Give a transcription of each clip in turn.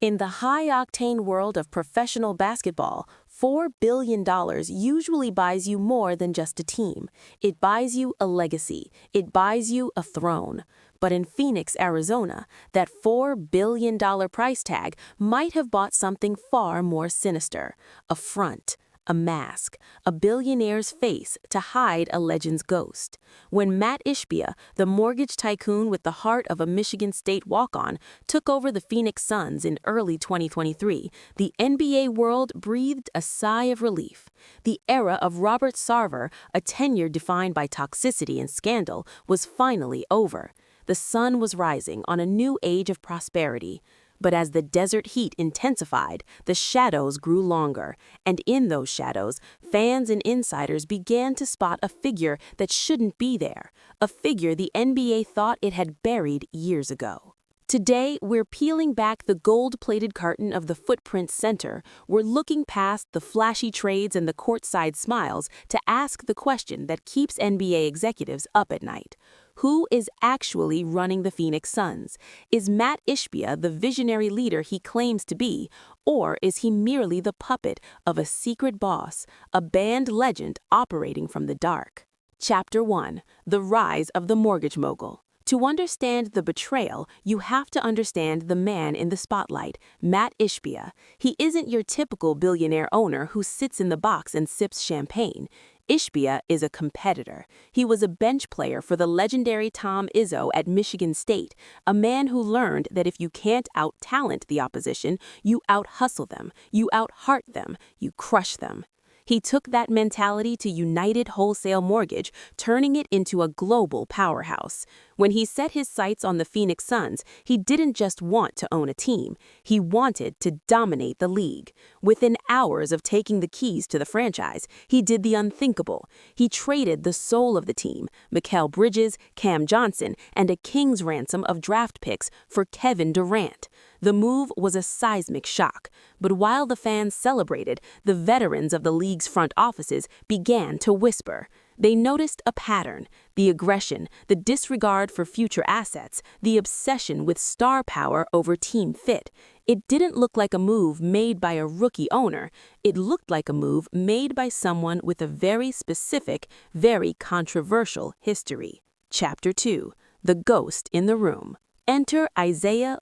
In the high-octane world of professional basketball, $4 billion usually buys you more than just a team. It buys you a legacy. It buys you a throne. But in Phoenix, Arizona, that $4 billion price tag might have bought something far more sinister: a front, a mask, a billionaire's face to hide a legend's ghost. When Mat Ishbia, the mortgage tycoon with the heart of a Michigan State walk-on, took over the Phoenix Suns in early 2023, the NBA world breathed a sigh of relief. The era of Robert Sarver, a tenure defined by toxicity and scandal, was finally over. The sun was rising on a new age of prosperity. But as the desert heat intensified, the shadows grew longer, and in those shadows, fans and insiders began to spot a figure that shouldn't be there, a figure the NBA thought it had buried years ago. Today, we're peeling back the gold-plated curtain of the Footprint Center. We're looking past the flashy trades and the courtside smiles to ask the question that keeps NBA executives up at night. Who is actually running the Phoenix Suns? Is Mat Ishbia the visionary leader he claims to be, or is he merely the puppet of a secret boss, a banned legend operating from the dark? Chapter 1: The Rise of the Mortgage Mogul. To understand the betrayal, you have to understand the man in the spotlight, Mat Ishbia. He isn't your typical billionaire owner who sits in the box and sips champagne. Ishbia is a competitor. He was a bench player for the legendary Tom Izzo at Michigan State, a man who learned that if you can't out-talent the opposition, you out-hustle them, you out-heart them, you crush them. He took that mentality to United Wholesale Mortgage, turning it into a global powerhouse. When he set his sights on the Phoenix Suns, he didn't just want to own a team. He wanted to dominate the league. Within hours of taking the keys to the franchise, he did the unthinkable. He traded the soul of the team, Mikal Bridges, Cam Johnson, and a king's ransom of draft picks for Kevin Durant. The move was a seismic shock, but while the fans celebrated, the veterans of the league's front offices began to whisper. They noticed a pattern: the aggression, the disregard for future assets, the obsession with star power over team fit. It didn't look like a move made by a rookie owner. It looked like a move made by someone with a very specific, very controversial history. Chapter 2: The Ghost in the Room. Enter Isiah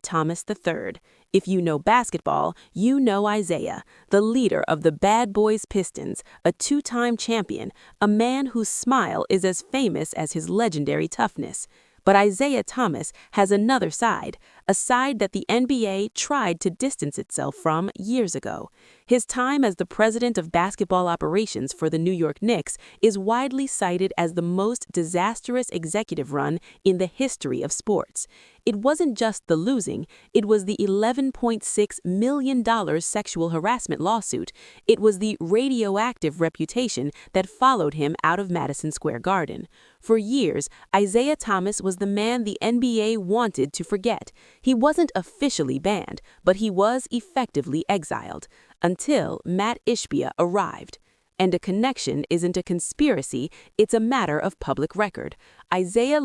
Thomas III. If you know basketball, you know Isiah, the leader of the Bad Boys Pistons, a two-time champion, a man whose smile is as famous as his legendary toughness. But Isiah Thomas has another side, a side that the NBA tried to distance itself from years ago. His time as the president of basketball operations for the New York Knicks is widely cited as the most disastrous executive run in the history of sports. It wasn't just the losing, it was the $11.6 million sexual harassment lawsuit. It was the radioactive reputation that followed him out of Madison Square Garden. For years, Isiah Thomas was the man the NBA wanted to forget. He wasn't officially banned, but he was effectively exiled, until Mat Ishbia arrived. And a connection isn't a conspiracy, it's a matter of public record. Isiah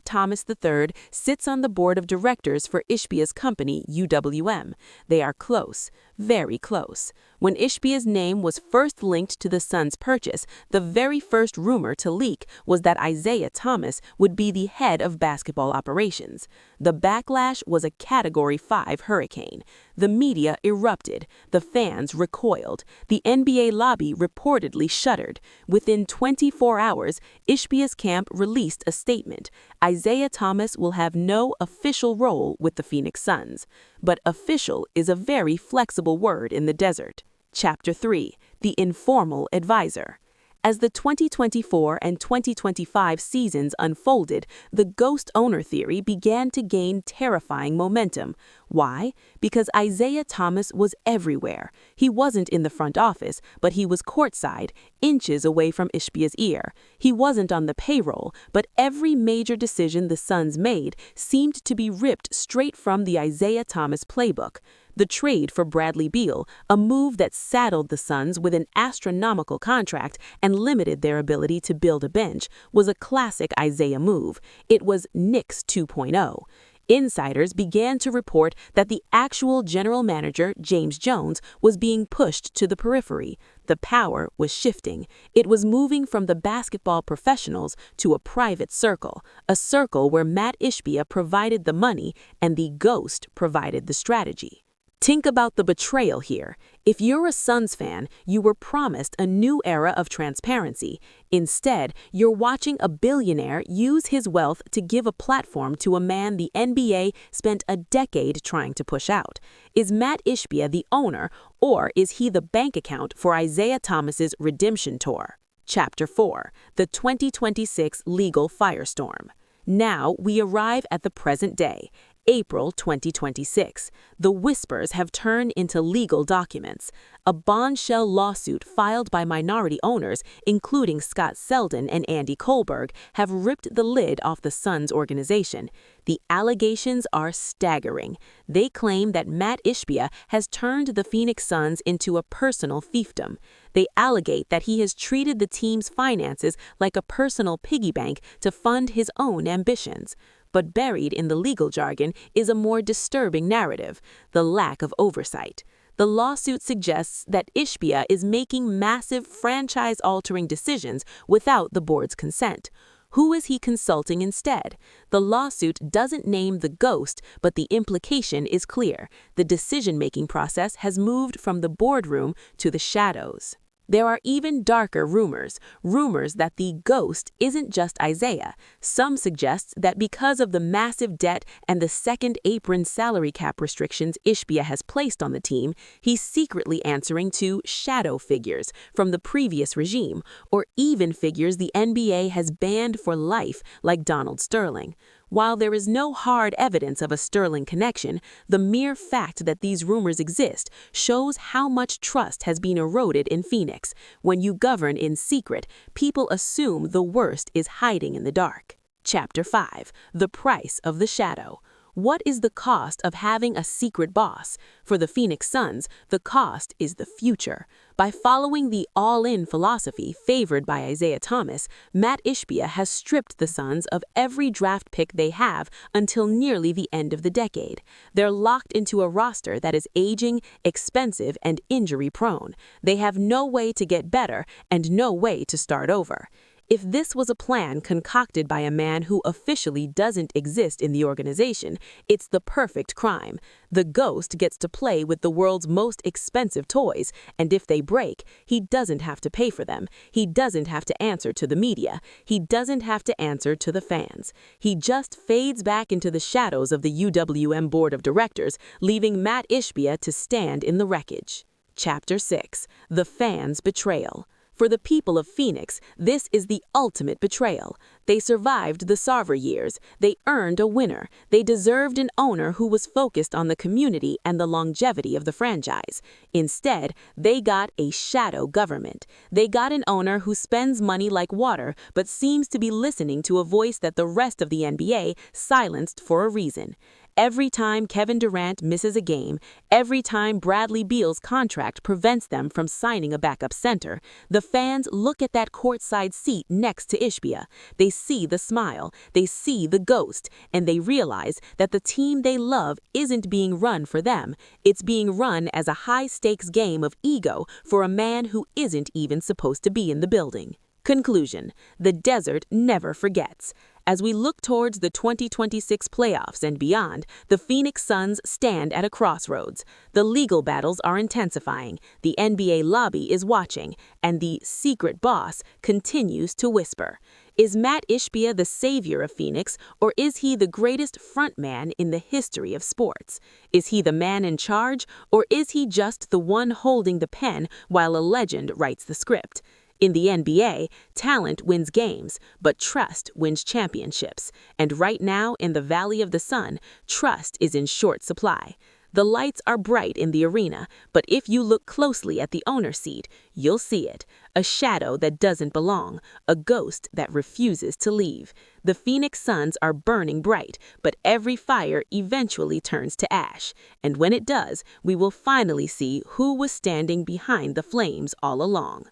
Thomas III sits on the board of directors for Ishbia's company, UWM. They are close, very close. When Ishbia's name was first linked to the Suns' purchase, the very first rumor to leak was that Isiah Thomas would be the head of basketball operations. The backlash was a Category 5 hurricane. The media erupted. The fans recoiled. The NBA lobby reportedly shuddered. Within 24 hours, Ishbia's camp released a statement: Isiah Thomas will have no official role with the Phoenix Suns. But official is a very flexible word in the desert. Chapter 3: The Informal Advisor. As the 2024 and 2025 seasons unfolded, the ghost owner theory began to gain terrifying momentum. Why? Because Isiah Thomas was everywhere. He wasn't in the front office, but he was courtside, inches away from Ishbia's ear. He wasn't on the payroll, but every major decision the Suns made seemed to be ripped straight from the Isiah Thomas playbook. The trade for Bradley Beal, a move that saddled the Suns with an astronomical contract and limited their ability to build a bench, was a classic Isiah move. It was Knicks 2.0. Insiders began to report that the actual general manager, James Jones, was being pushed to the periphery. The power was shifting. It was moving from the basketball professionals to a private circle, a circle where Mat Ishbia provided the money and the ghost provided the strategy. Think about the betrayal here. If you're a Suns fan, you were promised a new era of transparency. Instead, you're watching a billionaire use his wealth to give a platform to a man the NBA spent a decade trying to push out. Is Mat Ishbia the owner, or is he the bank account for Isiah Thomas's redemption tour? Chapter 4: The 2026 Legal Firestorm. Now we arrive at the present day. April 2026. The whispers have turned into legal documents. A bombshell lawsuit filed by minority owners, including Scott Selden and Andy Kohlberg, have ripped the lid off the Suns organization. The allegations are staggering. They claim that Mat Ishbia has turned the Phoenix Suns into a personal fiefdom. They allegate that he has treated the team's finances like a personal piggy bank to fund his own ambitions. But buried in the legal jargon is a more disturbing narrative: the lack of oversight. The lawsuit suggests that Ishbia is making massive franchise-altering decisions without the board's consent. Who is he consulting instead? The lawsuit doesn't name the ghost, but the implication is clear. The decision-making process has moved from the boardroom to the shadows. There are even darker rumors that the ghost isn't just Isiah. Some suggest that because of the massive debt and the second apron salary cap restrictions Ishbia has placed on the team, he's secretly answering to shadow figures from the previous regime, or even figures the NBA has banned for life, like Donald Sterling. While there is no hard evidence of a Sterling connection, the mere fact that these rumors exist shows how much trust has been eroded in Phoenix. When you govern in secret, people assume the worst is hiding in the dark. Chapter 5: The Price of the Shadow. What is the cost of having a secret boss? For the Phoenix Suns, the cost is the future. By following the all-in philosophy favored by Isiah Thomas, Mat Ishbia has stripped the Suns of every draft pick they have until nearly the end of the decade. They're locked into a roster that is aging, expensive, and injury-prone. They have no way to get better and no way to start over. If this was a plan concocted by a man who officially doesn't exist in the organization, it's the perfect crime. The ghost gets to play with the world's most expensive toys, and if they break, he doesn't have to pay for them. He doesn't have to answer to the media. He doesn't have to answer to the fans. He just fades back into the shadows of the UWM board of directors, leaving Mat Ishbia to stand in the wreckage. Chapter 6: The Fans' Betrayal. For the people of Phoenix, this is the ultimate betrayal. They survived the Sarver years. They earned a winner. They deserved an owner who was focused on the community and the longevity of the franchise. Instead, they got a shadow government. They got an owner who spends money like water but seems to be listening to a voice that the rest of the NBA silenced for a reason. Every time Kevin Durant misses a game, every time Bradley Beal's contract prevents them from signing a backup center, the fans look at that courtside seat next to Ishbia. They see the smile, they see the ghost, and they realize that the team they love isn't being run for them. It's being run as a high-stakes game of ego for a man who isn't even supposed to be in the building. Conclusion: the desert never forgets. As we look towards the 2026 playoffs and beyond, the Phoenix Suns stand at a crossroads. The legal battles are intensifying, the NBA lobby is watching, and the secret boss continues to whisper. Is Mat Ishbia the savior of Phoenix, or is he the greatest frontman in the history of sports? Is he the man in charge, or is he just the one holding the pen while a legend writes the script? In the NBA, talent wins games, but trust wins championships. And right now, in the Valley of the Sun, trust is in short supply. The lights are bright in the arena, but if you look closely at the owner's seat, you'll see it. A shadow that doesn't belong, a ghost that refuses to leave. The Phoenix Suns are burning bright, but every fire eventually turns to ash. And when it does, we will finally see who was standing behind the flames all along.